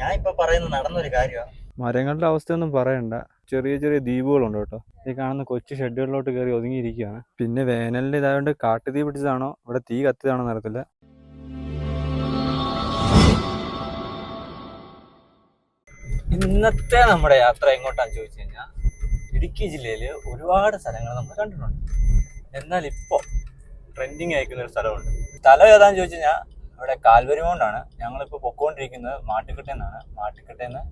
ഞാൻ ഇപ്പൊ പറയുന്നത് നടന്നൊരു കാര്യമാണ്. മരങ്ങളുടെ അവസ്ഥയൊന്നും പറയണ്ട. ചെറിയ ചെറിയ ദ്വീപുകളുണ്ട് കേട്ടോ. ഈ കാണുന്ന കൊച്ചു ഷെഡുകളിലോട്ട് കയറി ഒതുങ്ങിയിരിക്കുകയാണ്. പിന്നെ വേനലിൽ ഇതായതുകൊണ്ട് കാട്ടുതീ പിടിച്ചതാണോ ഇവിടെ തീ കത്തിയതാണോ നടത്തില്ല. ഇന്നത്തെ നമ്മുടെ യാത്ര എങ്ങോട്ടാന്ന് ചോദിച്ചു കഴിഞ്ഞാൽ ഇടുക്കി ജില്ലയിൽ ഒരുപാട് സ്ഥലങ്ങൾ നമ്മൾ കണ്ടിട്ടുണ്ട്. എന്നാൽ ഇപ്പോൾ ട്രെൻഡിങ് അയക്കുന്ന ഒരു സ്ഥലമുണ്ട്. സ്ഥലം ഏതാന്ന് ചോദിച്ചു കഴിഞ്ഞാൽ ഇവിടെ കാൽവരിമൗണ്ടാണ്. ഞങ്ങളിപ്പോൾ പൊക്കോണ്ടിരിക്കുന്നത് മാട്ടുക്കട്ടയിൽ നിന്നാണ്. മാട്ടുക്കട്ടയിൽ നിന്ന്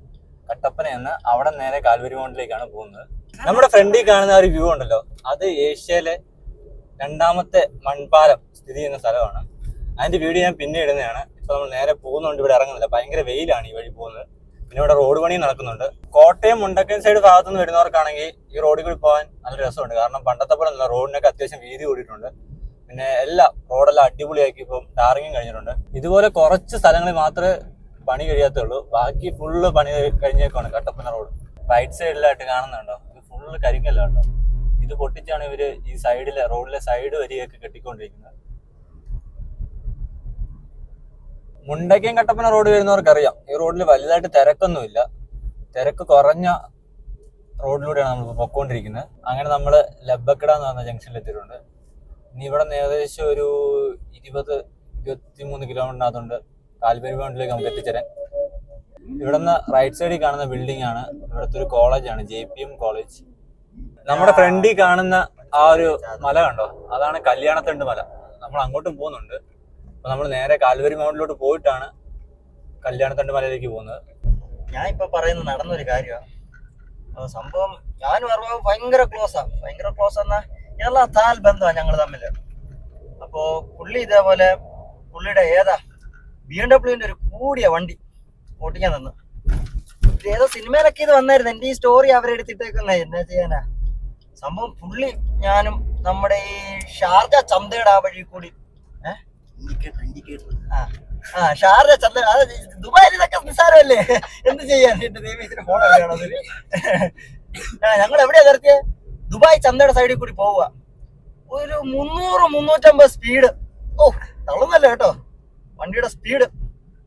കട്ടപ്പന എന്ന് അവിടെ നേരെ കാൽവരിമൗണ്ടിലേക്കാണ് പോകുന്നത്. നമ്മുടെ ഫ്രണ്ടിൽ കാണുന്ന ഒരു വ്യൂ ഉണ്ടല്ലോ, അത് ഏഷ്യയിലെ രണ്ടാമത്തെ മൺപാലം സ്ഥിതി ചെയ്യുന്ന സ്ഥലമാണ്. അതിന്റെ വീഡിയോ ഞാൻ പിന്നെ ഇടുന്നതാണ്. ഇപ്പൊ നമ്മൾ നേരെ പോകുന്നുണ്ട്, ഇവിടെ ഇറങ്ങുന്നില്ല, ഭയങ്കര വെയിലാണ് ഈ വഴി പോകുന്നത്. പിന്നെ ഇവിടെ റോഡ് പണി നടക്കുന്നുണ്ട്. കോട്ടയം മുണ്ടക്കൻ സൈഡ് ഭാഗത്തുനിന്ന് വരുന്നവർക്കാണെങ്കിൽ ഈ റോഡിൽ കൂടി പോകാൻ നല്ല രസമുണ്ട്. കാരണം പണ്ടത്തെ പോലെ അല്ല, റോഡിനൊക്കെ അത്യാവശ്യം വീതി കൂടിയിട്ടുണ്ട്. പിന്നെ റോഡെല്ലാം അടിപൊളിയാക്കി ഇപ്പം ടാറിങ്ങും കഴിഞ്ഞിട്ടുണ്ട്. ഇതുപോലെ കുറച്ച് സ്ഥലങ്ങളിൽ മാത്രമേ പണി കഴിയാത്തുള്ളൂ, ബാക്കി ഫുള്ള് പണി കഴിഞ്ഞേക്കാണ്. കട്ടപ്പന റോഡ് റൈറ്റ് സൈഡിലായിട്ട് കാണുന്നുണ്ടോ, ഇത് ഫുള്ള് കരിങ്കല്ല കേട്ടോ. ഇത് പൊട്ടിച്ചാണ് ഇവര് ഈ സൈഡിലെ റോഡിലെ സൈഡ് വരിയൊക്കെ കെട്ടിക്കൊണ്ടിരിക്കുന്നത്. മുണ്ടക്കയം കട്ടപ്പന റോഡ് വരുന്നവർക്കറിയാം, ഈ റോഡിൽ വലുതായിട്ട് തിരക്കൊന്നുമില്ല. തിരക്ക് കുറഞ്ഞ റോഡിലൂടെയാണ് നമ്മൾ പൊക്കോണ്ടിരിക്കുന്നത്. അങ്ങനെ നമ്മൾ ലബ്ബക്കട എന്ന് പറഞ്ഞ ജംഗ്ഷനിൽ എത്തിയിട്ടുണ്ട്. ഇനി ഇവിടെ നിന്ന് ഏകദേശം ഒരു 20-23 കിലോമീറ്ററിനകത്തുണ്ട് കാൽവരിമൗണ്ടിലേക്ക് നമുക്ക് എത്തിച്ചേരാൻ. ഇവിടെ നിന്ന് റൈറ്റ് സൈഡിൽ കാണുന്ന ബിൽഡിംഗ് ആണ് ഇവിടുത്തെ ഒരു കോളേജാണ്, JPM കോളേജ്. നമ്മുടെ ഫ്രണ്ടിൽ കാണുന്ന ആ ഒരു മല കണ്ടോ, അതാണ് കല്യാണത്തണ്ട് മല. നമ്മൾ അങ്ങോട്ടും പോകുന്നുണ്ട്. അപ്പൊ നമ്മൾ നേരെ കാൽവരിമൗണ്ടിലോട്ട് പോയിട്ടാണ് കല്യാണത്തണ്ട് മലയിലേക്ക് പോകുന്നത്. ഞാൻ ഇപ്പൊ പറയുന്നത് നടന്നൊരു കാര്യമാണ്. സംഭവം ഞാനും അറിവ് ഭയങ്കര ക്ലോസ് എന്നാ എല്ലാ താൽ ബന്ധമാണ് ഞങ്ങൾ തമ്മിൽ. അപ്പോ പുള്ളി ഇതേപോലെ പുള്ളിയുടെ BMW ഒരു കൂടിയ വണ്ടി ഓട്ടിക്കാൻ തന്നു. ഏതോ സിനിമയിലൊക്കെ ഇത് വന്നായിരുന്നു. എന്റെ ഈ സ്റ്റോറി അവരെടുത്തിട്ടേക്കുന്ന എന്നാ ചെയ്യാനാ സംഭവം. പുള്ളി ഞാനും നമ്മുടെ ഈ ഷാർജ ചന്തയുടെ ആ വഴി കൂടി ഷാർജ ചന്ത, ദുബായിൽ ഇതൊക്കെ നിസ്സാരമല്ലേ, എന്ത് ചെയ്യാൻ. എന്റെ ദൈവത്തിന് ഫോൺ അറിയണത്. ഞങ്ങൾ എവിടെയാ നിർത്തിയ, ദുബായ് ചന്തയുടെ സൈഡിൽ കൂടി പോവുക. ഒരു 300-350 സ്പീഡ്. ഓ തള്ളുന്നല്ല കേട്ടോ വണ്ടിയുടെ സ്പീഡ്.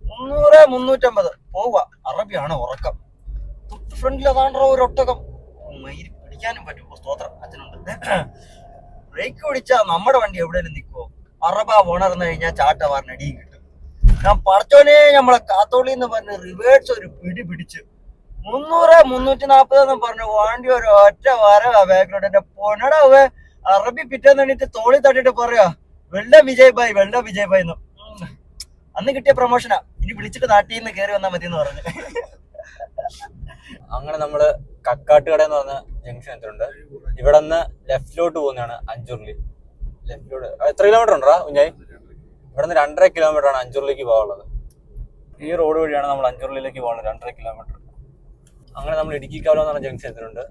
300-350 പോവുക. അറബിയാണ് ഉറക്കം. തൊട്ട് ഫ്രണ്ടിൽ അതാണ്ടോ ഒരു ഒട്ടകം. പിടിക്കാനും പറ്റുമോ, സ്തോത്രം അച്ഛനുണ്ട്. ബ്രേക്ക് പിടിച്ചാ നമ്മുടെ വണ്ടി എവിടെയും നിൽക്കുവോ. അറബ ഉണർന്നു കഴിഞ്ഞാൽ ചാട്ടവാറിന് അടിയും കിട്ടും. ഞാൻ പടച്ചോനെ നമ്മളെ കാത്തോളി എന്ന് പറഞ്ഞ് റിവേഴ്സ് ഒരു പിടിച്ച് 300-340 എന്ന് പറഞ്ഞു വണ്ടി ഒരു ഒറ്റ വരവാ ബാക്കിലോട്ട്. എന്റെ പൊന്നടാവേ, അറബി പിറ്റേന്ന് എണീറ്റ് തോളി തട്ടിട്ട് പറയാ വെള്ള വിജയ് ഭായ് എന്ന്. അന്ന് കിട്ടിയ പ്രൊമോഷനാ, ഇനി വിളിച്ചിട്ട് നാട്ടിൽ നിന്ന് കയറി വന്നാൽ മതി എന്ന് പറഞ്ഞു. അങ്ങനെ നമ്മള് കക്കാട്ടുകട എന്ന് പറഞ്ഞ ജംഗ്ഷൻ എത്തിയിട്ടുണ്ട്. ഇവിടെ നിന്ന് ലെഫ്റ്റിലോട്ട് പോകുന്നതാണ് അഞ്ചുരുളി. ലെഫ്റ്റിലോട്ട് എത്ര കിലോമീറ്റർ ഉണ്ടോ കുഞ്ഞായി? ഇവിടെ നിന്ന് 2.5 കിലോമീറ്റർ ആണ് അഞ്ചുരുളിക്ക് പോകാനുള്ളത്. ഈ റോഡ് വഴിയാണ് നമ്മൾ അഞ്ചുരുളിലേക്ക് പോകുന്നത്, 2.5 കിലോമീറ്റർ. അങ്ങനെ നമ്മൾ ഇടുക്കിക്കാവലം എന്ന് പറഞ്ഞ ജംഗ്ഷൻ എത്തിയിട്ടുണ്ട്.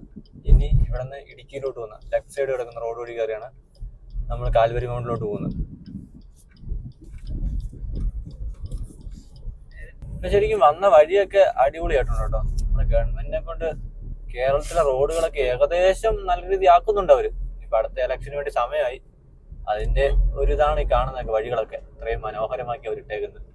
ഇനി ഇവിടെ നിന്ന് ഇടുക്കിയിലോട്ട് പോകുന്ന ലെഫ്റ്റ് സൈഡ് കിടക്കുന്ന റോഡ് വഴി കയറിയാണ് നമ്മൾ കാൽവരിമൗണ്ടിലോട്ട് പോകുന്നത്. ഇപ്പൊ ശരിക്കും വന്ന വഴിയൊക്കെ അടിപൊളിയായിട്ടുണ്ട് കേട്ടോ. നമ്മുടെ ഗവൺമെന്റിനെ കൊണ്ട് കേരളത്തിലെ റോഡുകളൊക്കെ ഏകദേശം നല്ല രീതി ആക്കുന്നുണ്ട് അവര്. ഇപ്പൊ അടുത്ത ഇലക്ഷന് വേണ്ടി സമയമായി, അതിന്റെ ഒരു ഇതാണ് ഈ കാണുന്നതൊക്കെ. വഴികളൊക്കെ ഇത്രയും മനോഹരമാക്കി അവരിട്ടേക്കുന്നത്.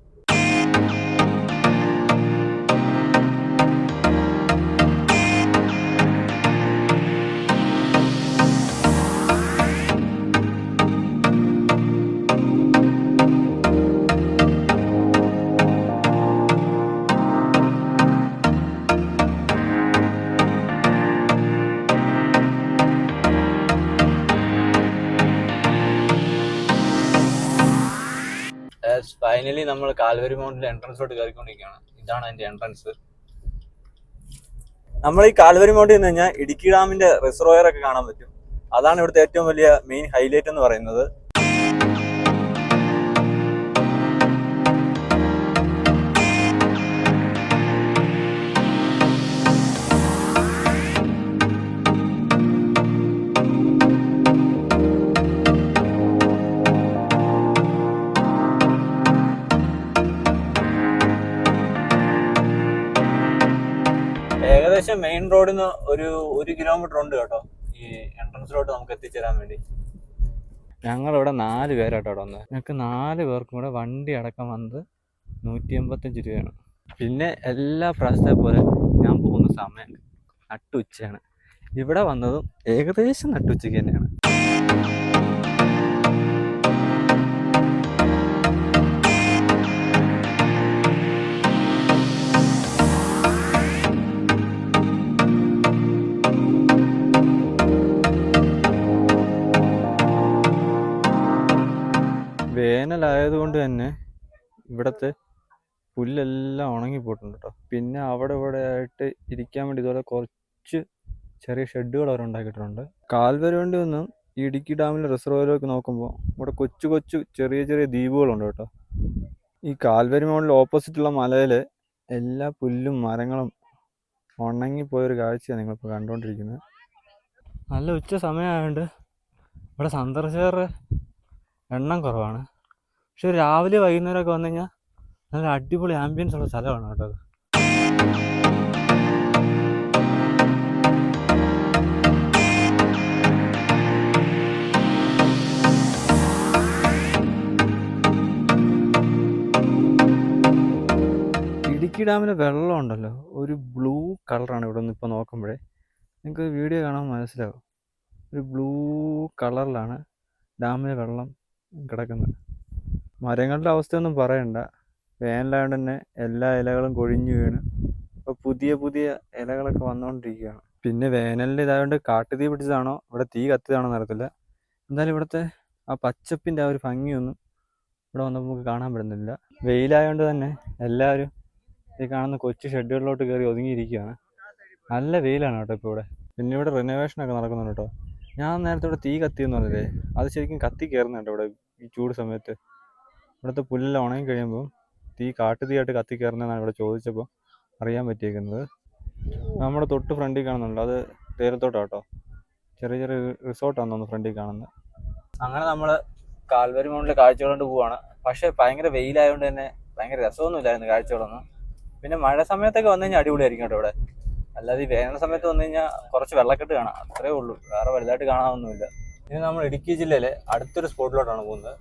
ഫൈനലി നമ്മൾ കാൽവരിമൗണ്ടിന്റെ എൻട്രൻസിലോട്ട് കയറിക്കൊണ്ടിരിക്കുകയാണ്. ഇതാണ് അതിന്റെ എൻട്രൻസ്. നമ്മൾ ഈ കാൽവരിമൗണ്ടിൽ നിന്ന് കഴിഞ്ഞാൽ ഇടുക്കി ഡാമിന്റെ റിസർവോയർ ഒക്കെ കാണാൻ പറ്റും. അതാണ് ഇവിടുത്തെ ഏറ്റവും വലിയ മെയിൻ ഹൈലൈറ്റ് എന്ന് പറയുന്നത്. ഏകദേശം മെയിൻ റോഡിൽ നിന്ന് ഒരു കിലോമീറ്റർ ഉണ്ട് കേട്ടോ ഈ എൻട്രൻസിലോട്ട് നമുക്ക് എത്തിച്ചേരാൻ വേണ്ടി. ഞങ്ങളിവിടെ 4 പേരാട്ടോ വന്നത്. ഞങ്ങൾക്ക് 4 പേർക്കും കൂടെ വണ്ടി അടക്കം വന്നത് 185 രൂപയാണ്. പിന്നെ എല്ലാ പ്രാവശ്യത്തെ പോലെ ഞാൻ പോകുന്ന സമയം നട്ടുച്ചയാണ്. ഇവിടെ വന്നതും ഏകദേശം നട്ടുച്ചയ്ക്ക് തന്നെയാണ്. വേനലായതുകൊണ്ട് തന്നെ ഇവിടുത്തെ പുല്ലെല്ലാം ഉണങ്ങിപ്പോയിട്ടുണ്ട് കേട്ടോ. പിന്നെ അവിടെ ഇവിടെ ആയിട്ട് ഇരിക്കാൻ വേണ്ടി ഇതുപോലെ കുറച്ച് ചെറിയ ഷെഡുകൾ അവർ ഉണ്ടാക്കിയിട്ടുണ്ട്. കാൽവരി വണ്ടി ഒന്നും ഈ ഇടുക്കി ഡാമിലെ റിസർവോയറിലേക്ക് നോക്കുമ്പോൾ ഇവിടെ കൊച്ചു കൊച്ചു ചെറിയ ചെറിയ ദ്വീപുകളുണ്ട് കേട്ടോ. ഈ കാൽവരി മോളിൽ ഓപ്പോസിറ്റുള്ള മലയിൽ എല്ലാ പുല്ലും മരങ്ങളും ഉണങ്ങിപ്പോയൊരു കാഴ്ചയാണ് നിങ്ങളിപ്പോൾ കണ്ടുകൊണ്ടിരിക്കുന്നത്. നല്ല ഉച്ച സമയമായതുകൊണ്ട് ഇവിടെ സന്ദർശകരുടെ എണ്ണം കുറവാണ്. പക്ഷെ രാവിലെ വൈകുന്നേരമൊക്കെ വന്നു കഴിഞ്ഞാൽ നല്ല അടിപൊളി ആംബിയൻസ് ഉള്ള സ്ഥലമാണ് കേട്ടോ അത്. ഇടുക്കി ഡാമിലെ വെള്ളം ഉണ്ടല്ലോ, ഒരു ബ്ലൂ കളറാണ് ഇവിടെ നിന്ന് ഇപ്പോൾ നോക്കുമ്പോഴേ നിങ്ങൾക്ക് വീഡിയോ കാണാൻ മനസ്സിലാവും. ഒരു ബ്ലൂ കളറിലാണ് ഡാമിലെ വെള്ളം കിടക്കുന്നത്. മരങ്ങളുടെ അവസ്ഥയൊന്നും പറയണ്ട, വേനലായതുകൊണ്ട് തന്നെ എല്ലാ ഇലകളും കൊഴിഞ്ഞു വീണ് ഇപ്പോൾ പുതിയ പുതിയ ഇലകളൊക്കെ വന്നുകൊണ്ടിരിക്കുകയാണ്. പിന്നെ വേനലിൻ്റെ ഇതായതുകൊണ്ട് കാട്ടുതീ പിടിച്ചതാണോ ഇവിടെ തീ കത്തിയതാണോ എന്നറിയത്തില്ല. എന്തായാലും ഇവിടുത്തെ ആ പച്ചപ്പിൻ്റെ ആ ഒരു ഭംഗിയൊന്നും ഇവിടെ വന്നപ്പോൾ നമുക്ക് കാണാൻ പറ്റുന്നില്ല. വെയിലായതുകൊണ്ട് തന്നെ എല്ലാവരും ഈ കാണുന്ന കൊച്ചു ഷെഡുകളിലോട്ട് കയറി ഒതുങ്ങിയിരിക്കുകയാണ്. നല്ല വെയിലാണ് കേട്ടോ ഇപ്പോൾ ഇവിടെ. പിന്നെ ഇവിടെ റിനോവേഷനൊക്കെ നടക്കുന്നുണ്ട് കേട്ടോ. ഞാൻ നേരത്തെ ഇവിടെ തീ കത്തിയെന്ന് പറഞ്ഞില്ലേ, അത് ശരിക്കും കത്തി കയറുന്നുണ്ട് ഇവിടെ ഈ ചൂട് സമയത്ത്. ഇവിടുത്തെ പുല്ലെല്ലാം ഉണങ്ങി കഴിയുമ്പോൾ തീ കാട്ടുതീയായിട്ട് കത്തി കയറുന്നതെന്നാണ് ഇവിടെ ചോദിച്ചപ്പോൾ അറിയാൻ പറ്റിയേക്കുന്നത്. നമ്മുടെ തൊട്ട് ഫ്രണ്ടിൽ കാണുന്നുണ്ട്, അത് തേയിലത്തോട്ടം കേട്ടോ. ചെറിയ ചെറിയ റിസോർട്ടാണ് തോന്നുന്നു ഫ്രണ്ടിൽ കാണുന്നത്. അങ്ങനെ നമ്മൾ കാൽവരി മൗണ്ടിലെ കാഴ്ചകളുകൊണ്ട് പോവാണ്. പക്ഷേ ഭയങ്കര വെയിലായതുകൊണ്ട് തന്നെ ഭയങ്കര രസമൊന്നും ഇല്ലായിരുന്നു കാഴ്ചകളൊന്നും. പിന്നെ മഴ സമയത്തൊക്കെ വന്നു കഴിഞ്ഞാൽ അടിപൊളിയായിരിക്കും കേട്ടോ ഇവിടെ. അല്ലാതെ ഈ വേനൽ സമയത്ത് വന്നു കഴിഞ്ഞാൽ കുറച്ച് വെള്ളക്കെട്ട് കാണാം, അത്രേ ഉള്ളൂ, വേറെ വലുതായിട്ട് കാണാനൊന്നുമില്ല. ഇനി നമ്മൾ ഇടുക്കി ജില്ലയിലെ അടുത്തൊരു സ്പോട്ടിലോട്ടാണ് പോകുന്നത്.